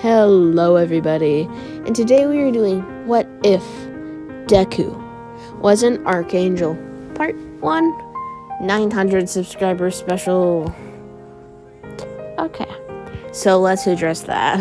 Hello everybody, and today we are doing What If Deku Was an Archangel, Part 1, 900 subscriber special. Okay, so let's address that.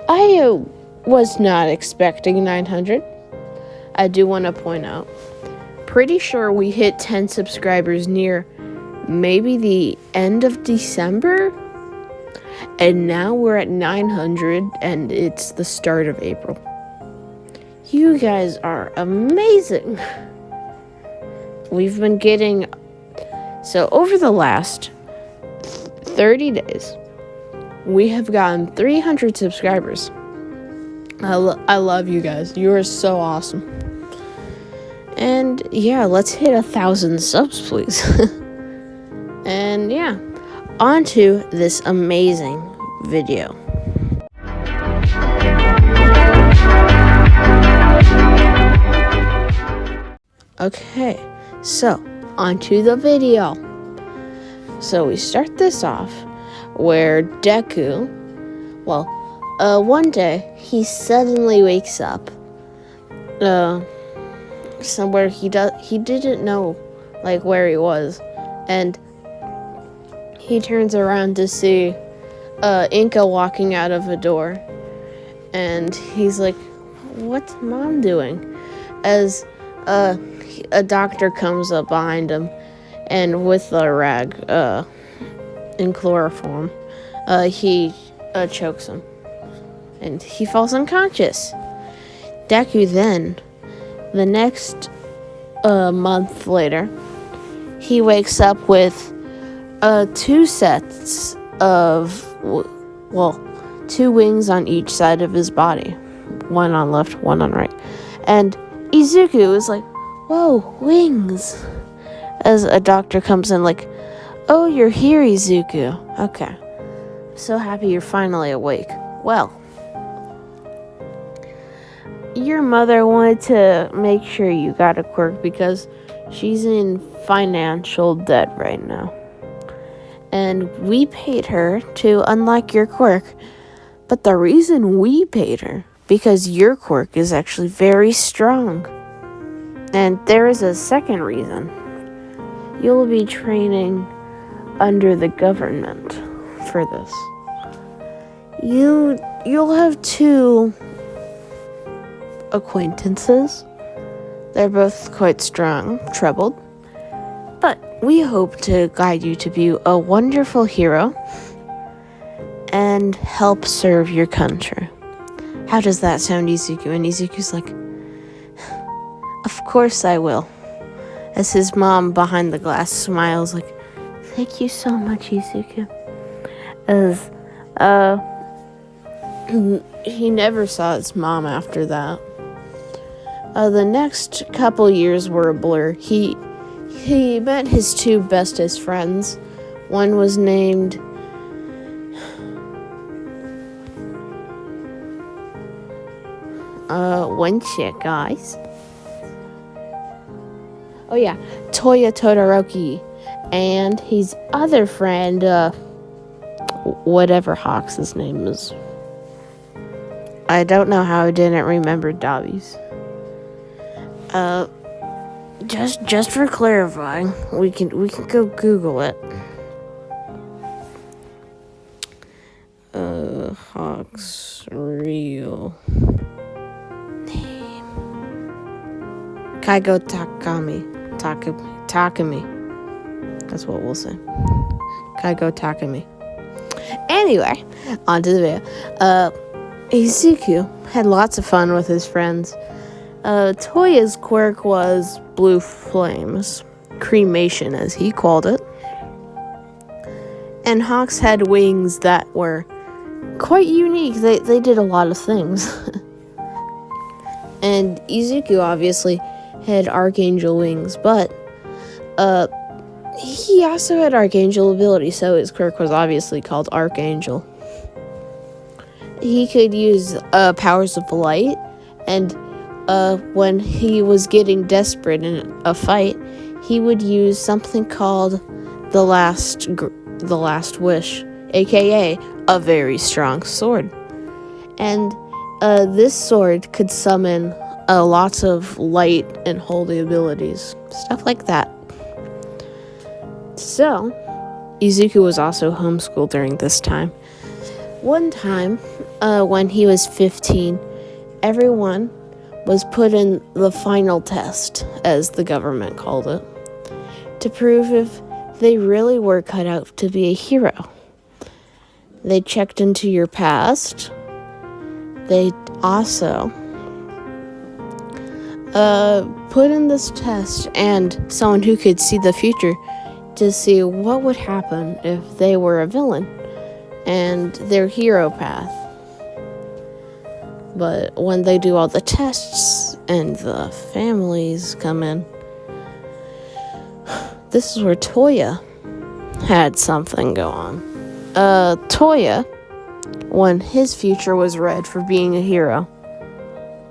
I was not expecting 900. I do want to point out, pretty sure we hit 10 subscribers near maybe the end of December. And now we're at 900 and it's the start of April. You guys are amazing. We've been getting... So over the last 30 days, we have gotten 300 subscribers. I love you guys. You are so awesome. And yeah, let's hit 1,000 subs, please. And yeah, on to this amazing video. Okay, so on to the video. So we start this off where Deku, one day he suddenly wakes up somewhere he didn't know like where he was, and he turns around to see Inca walking out of a door, and he's like, what's mom doing? As a doctor comes up behind him, and with a rag in chloroform, he chokes him, and he falls unconscious. Deku then, the next month later, he wakes up with 2 sets of, 2 wings on each side of his body. One on left, one on right. And Izuku is like, whoa, wings. As a doctor comes in like, oh, you're here, Izuku. Okay. So happy you're finally awake. Well, your mother wanted to make sure you got a quirk because she's in financial debt right now. And we paid her to unlock your quirk. But the reason we paid her, because your quirk is actually very strong. And there is a second reason. You'll be training under the government for this. You'll have 2 acquaintances. They're both quite strong, troubled. But we hope to guide you to be a wonderful hero and help serve your country. How does that sound, Izuku? And Izuku's like, of course I will. As his mom behind the glass smiles like, thank you so much, Izuku. As he never saw his mom after that. The next couple years were a blur. He met his 2 bestest friends. One was named one sec, guys. Oh yeah, Toya Todoroki, and his other friend, whatever Hawks' name is. I don't know how I didn't remember Dobby's. Just for clarifying, we can go Google it. Hawk's real name. Kaigo Takami. That's what we'll say. Kaigo Takami. Anyway, on to the video. Izuku had lots of fun with his friends. Toya's quirk was blue flames, cremation as he called it. And Hawks had wings that were quite unique. They did a lot of things. And Izuku obviously had Archangel wings, but he also had Archangel ability, so his quirk was obviously called Archangel. He could use powers of light, and when he was getting desperate in a fight, he would use something called the last wish, aka a very strong sword. And this sword could summon lots of light and holy abilities, stuff like that. So, Izuku was also homeschooled during this time. One time, when he was 15, everyone was put in the final test, as the government called it, to prove if they really were cut out to be a hero. They checked into your past. They also put in this test and someone who could see the future to see what would happen if they were a villain and their hero path. But when they do all the tests and the families come in, this is where Toya had something go on. Toya, when his future was read for being a hero,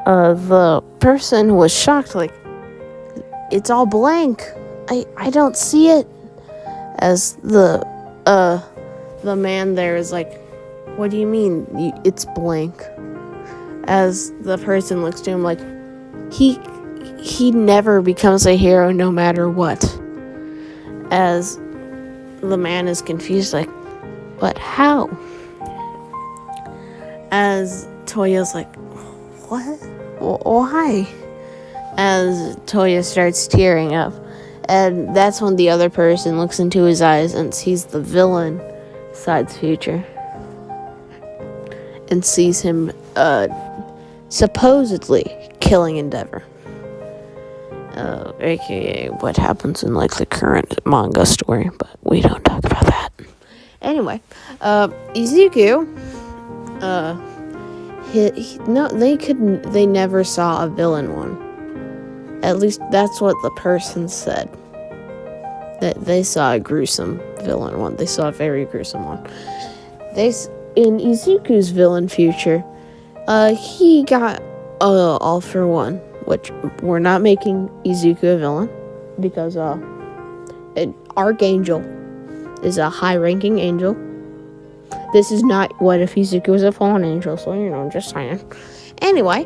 the person was shocked, like, it's all blank. I don't see it. As the man there is like, what do you mean it's blank? As the person looks to him like, he never becomes a hero no matter what. As the man is confused, like, but how? As Toya's like, what? Why? As Toya starts tearing up. And that's when the other person looks into his eyes and sees the villain side's future. And sees him supposedly killing Endeavor. AKA what happens in like the current manga story, but we don't talk about that. Anyway, Izuku, they never saw a villain one. At least that's what the person said. That they saw a gruesome villain one. They saw a very gruesome one. In Izuku's villain future, he got all for one, which we're not making Izuku a villain because an Archangel is a high-ranking angel. This is not what if Izuku was a fallen angel, so just saying. Anyway,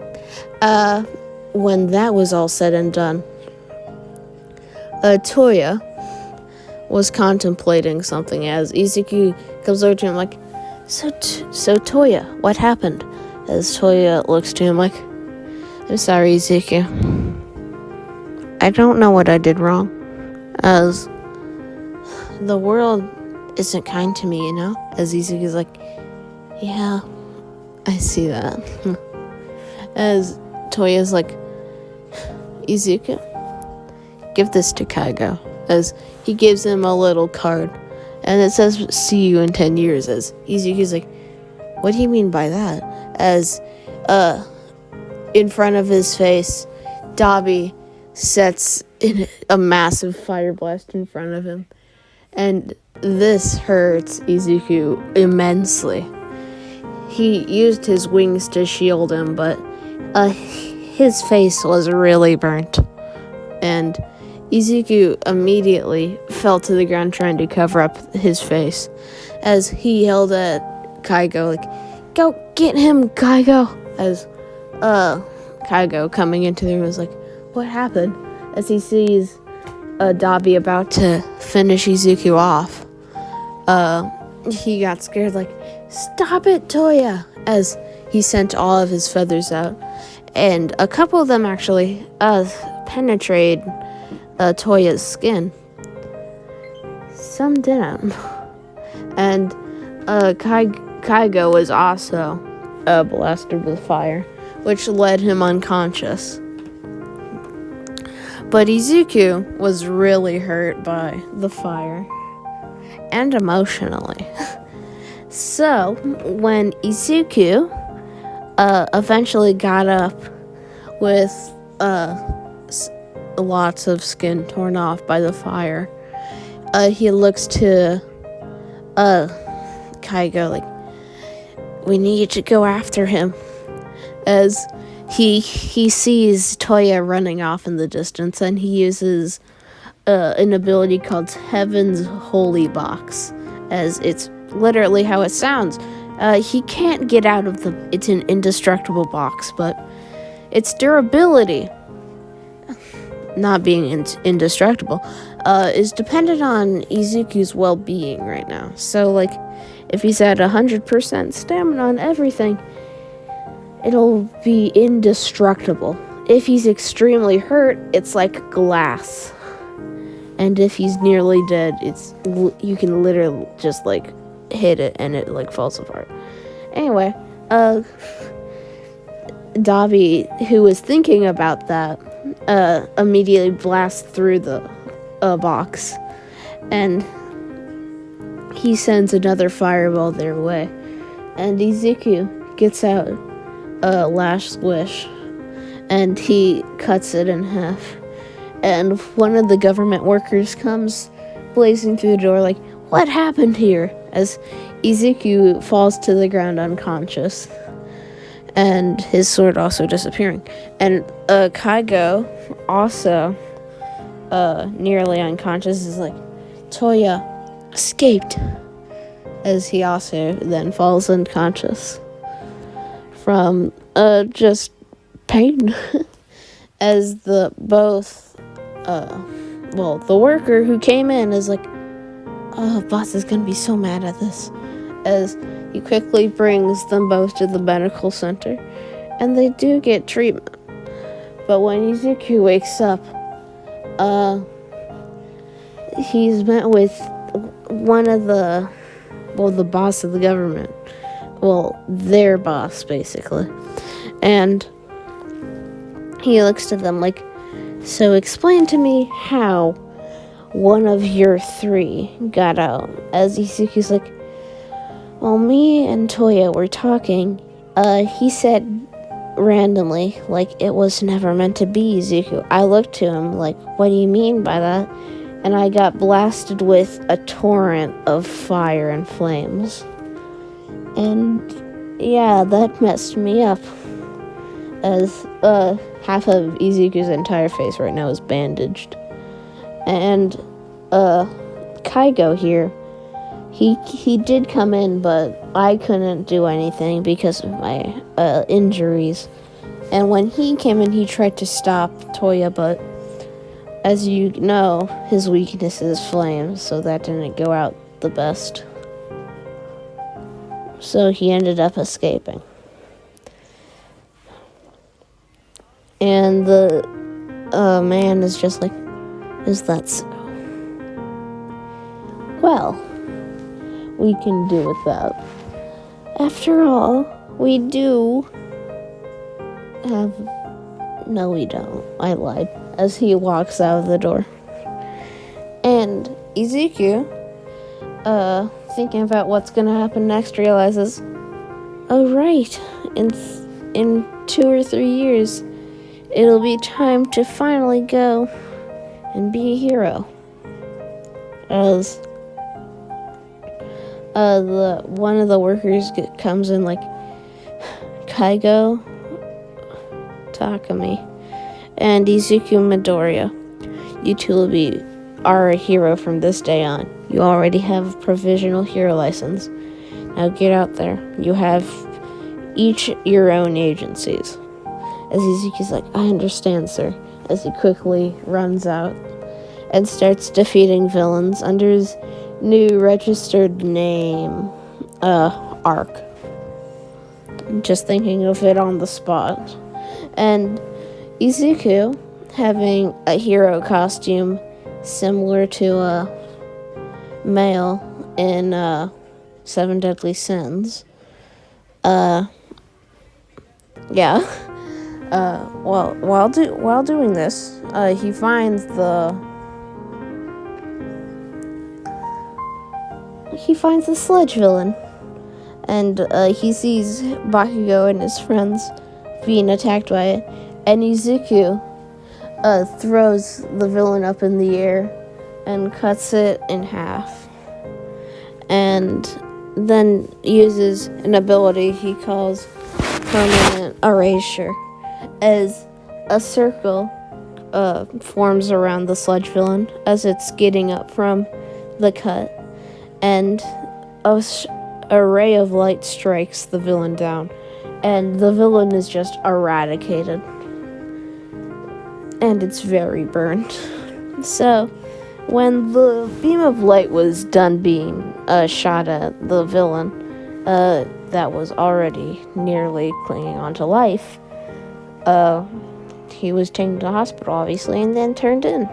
when that was all said and done, Toya was contemplating something as Izuku comes over to him like, so Toya, what happened? As Toya looks to him like, I'm sorry, Izuku. I don't know what I did wrong. As the world isn't kind to me, As Izuku's like, yeah, I see that. As Toya's like, Izuku, give this to Kaigo. As he gives him a little card. And it says, see you in 10 years. As Izuku's like, what do you mean by that? As, in front of his face, Dabi sets in a massive fire blast in front of him. And this hurts Izuku immensely. He used his wings to shield him, but his face was really burnt. And Izuku immediately fell to the ground trying to cover up his face. As he yelled at Kaigo, like, go get him, Kaigo! As Kaigo coming into the room was like, what happened? As he sees Dabi about to finish Izuku off, he got scared, like, stop it, Toya! As he sent all of his feathers out. And a couple of them actually penetrate Toya's skin. Some didn't. And Kaigo was also blasted with fire, which led him unconscious. But Izuku was really hurt by the fire, and emotionally. So, when Izuku eventually got up with lots of skin torn off by the fire, he looks to Kaigo like, we need to go after him. As he sees Toya running off in the distance, and he uses an ability called Heaven's Holy Box, as it's literally how it sounds. He can't get out of it's an indestructible box, but its durability, not being indestructible, is dependent on Izuku's well-being right now. So, like, if he's at 100% stamina on everything, it'll be indestructible. If he's extremely hurt, it's like glass. And if he's nearly dead, you can literally just, like, hit it and it, like, falls apart. Anyway, Dabi, who was thinking about that, immediately blasts through the box, and he sends another fireball their way, and Izuku gets out a last wish, and he cuts it in half, and one of the government workers comes blazing through the door like, "What happened here?" as Izuku falls to the ground unconscious, and his sword also disappearing. And Kaigo, also nearly unconscious, is like, "Toya escaped," as he also then falls unconscious from just pain. As the worker who came in is like, "Oh, boss is gonna be so mad at this," as he quickly brings them both to the medical center, and they do get treatment. But when Izuku wakes up, he's met with one of the boss of the government. Well, their boss, basically. And he looks to them like, "So explain to me how one of your three got out." As Izuku's like, "Well, me and Toya were talking. He said randomly, like, it was never meant to be, Izuku." I looked to him like, "What do you mean by that?" And I got blasted with a torrent of fire and flames. And yeah, that messed me up. As half of Izuku's entire face right now is bandaged. And Kaigo here, he did come in, but I couldn't do anything because of my injuries. And when he came in, he tried to stop Toya, but as you know, his weakness is flames, so that didn't go out the best. So he ended up escaping. And the man is just like, "Is that so?" Well, we can do with that. After all, we do have... No, we don't. I lied. As he walks out of the door. And Izuku, thinking about what's gonna happen next, realizes, oh right, in 2 or 3 years, it'll be time to finally go and be a hero. As one of the workers comes in like, "Kaigo, Takami, and Izuku Midoriya, you two are a hero from this day on. You already have a provisional hero license. Now get out there. You have each your own agencies." As Izuku's like, "I understand, sir," as he quickly runs out and starts defeating villains under his new registered name, Arc. I'm just thinking of it on the spot. And Izuku, having a hero costume similar to a male in 7 Deadly Sins. While doing this, he finds the sledge villain, and he sees Bakugo and his friends being attacked by it, and Izuku throws the villain up in the air and cuts it in half, and then uses an ability he calls permanent erasure, as a circle forms around the sledge villain as it's getting up from the cut, and a ray of light strikes the villain down, and the villain is just eradicated. And it's very burned. So, when the beam of light was done being shot at the villain, that was already nearly clinging onto life, he was taken to the hospital, obviously, and then turned in.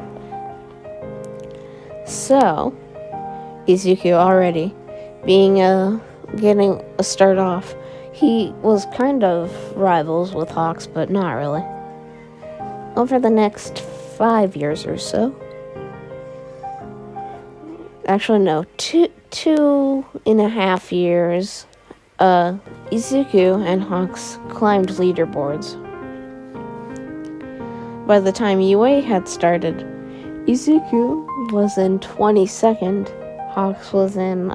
So, Izuku already being getting a start off, he was kind of rivals with Hawks, but not really. Over the next 5 years or so, actually no, 2.5 years, Izuku and Hawks climbed leaderboards. By the time UA had started, Izuku was in 22nd, Hawks was in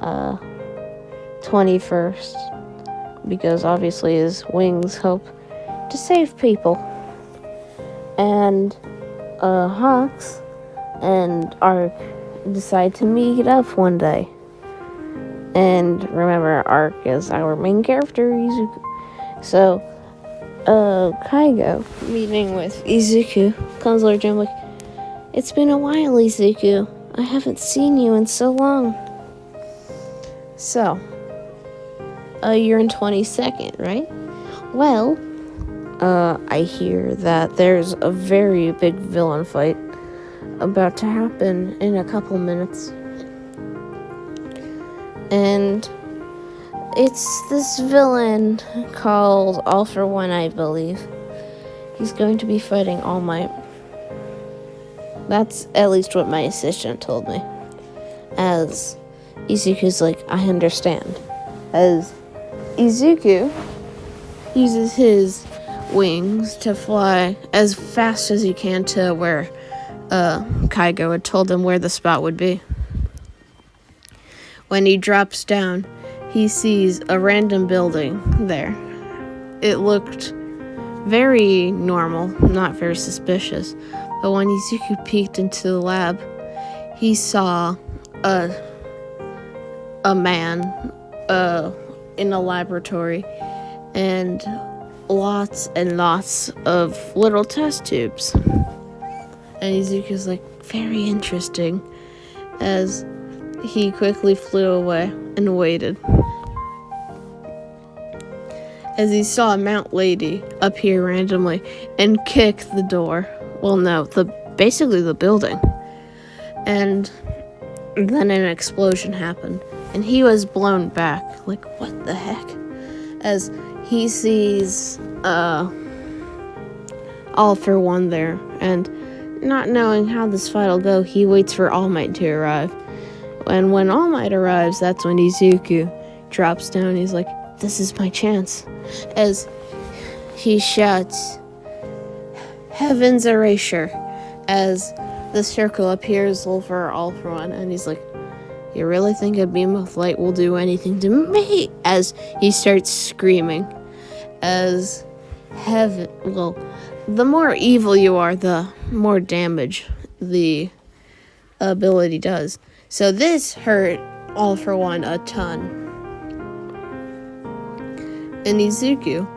21st, because obviously his wings hope to save people. And Hawks and Arc decide to meet up one day. And remember, Arc is our main character, Izuku. So, Kaigo, meeting with Izuku, comes over to him like, "It's been a while, Izuku. I haven't seen you in so long." So, you're in 22nd, right? Well, I hear that there's a very big villain fight about to happen in a couple minutes. And it's this villain called All For One, I believe. He's going to be fighting All Might. That's at least what my assistant told me. As Izuku's like, I understand. As Izuku uses his wings to fly as fast as he can to where Kaigo had told him where the spot would be. When he drops down, he sees a random building there. It looked very normal, not very suspicious. But when Izuku peeked into the lab, he saw a man in a laboratory and lots of little test tubes. And Izuku's like, very interesting, as he quickly flew away and waited. As he saw a Mount Lady appear randomly and kick the door. Well, no, basically the building. And then an explosion happened, and he was blown back. Like, what the heck? As he sees All For One there, and not knowing how this fight will go, he waits for All Might to arrive. And when All Might arrives, that's when Izuku drops down. He's like, this is my chance. As he shouts, Heaven's Erasure, as the circle appears over All For One. And he's like, you really think a beam of light will do anything to me? As he starts screaming. As the more evil you are, the more damage the ability does. So this hurt All For One a ton. And Izuku,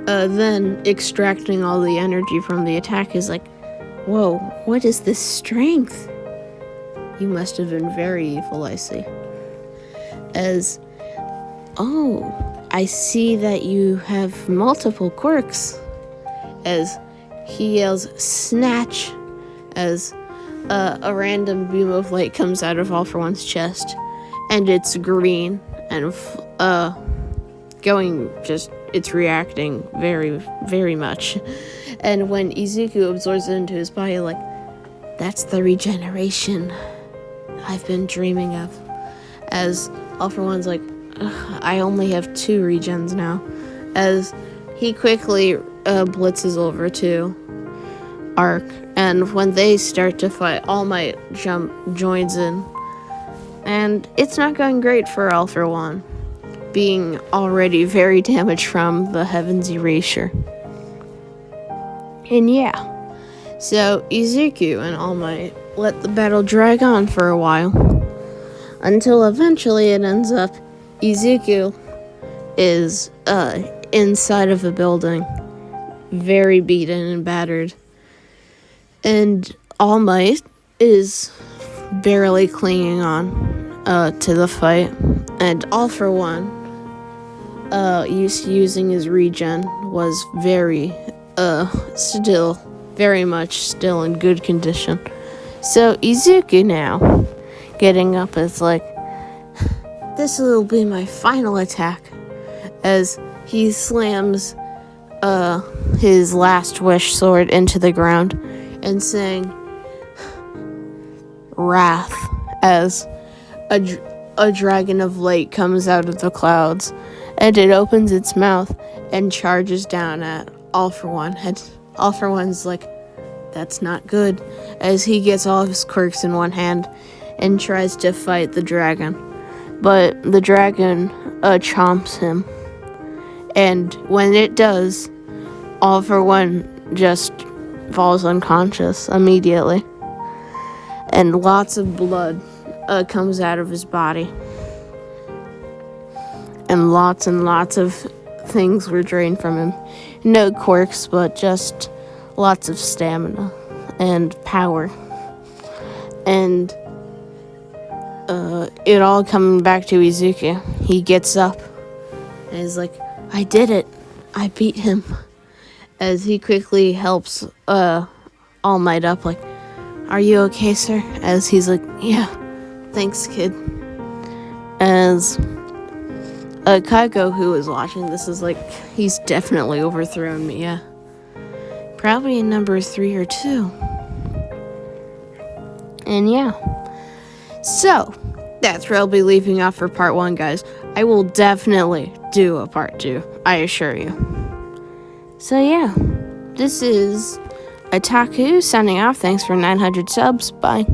then extracting all the energy from the attack, is like, whoa, what is this strength? You must have been very evil, I see. As, oh, I see that you have multiple quirks. As he yells, snatch, as a random beam of light comes out of All For One's chest, and it's green, and it's reacting very, very much. And when Izuku absorbs it into his body, like, that's the regeneration I've been dreaming of. As All For One's like, I only have 2 regens now. As he quickly blitzes over to Arc, and when they start to fight, All Might joins in. And it's not going great for All For One, being already very damaged from the Heaven's Erasure. And yeah, so Izuku and All Might let the battle drag on for a while, until eventually it ends up Izuku is inside of a building, very beaten and battered. And All Might is barely clinging on to the fight. And All For One, using his regen, was very much still in good condition. So Izuku now, getting up, is like, this will be my final attack, as he slams his last wish sword into the ground and saying wrath, as a dragon of light comes out of the clouds, and it opens its mouth and charges down at All For One. And All For One's like, that's not good, as he gets all of his quirks in one hand and tries to fight the dragon. But the dragon chomps him, and when it does, All For One just falls unconscious immediately, and lots of blood comes out of his body, and lots of things were drained from him. No quirks, but just lots of stamina and power, and it all coming back to Izuku. He gets up and is like, I did it, I beat him, as he quickly helps All Might up, like, are you okay, sir? As he's like, yeah, thanks, kid. As Kaiko, who is watching this, is like, he's definitely overthrown me, yeah. Probably in number 3 or 2. And yeah. So, that's where I'll be leaving off for part 1, guys. I will definitely do a part 2, I assure you. So yeah, this is Otaku signing off. Thanks for 900 subs. Bye.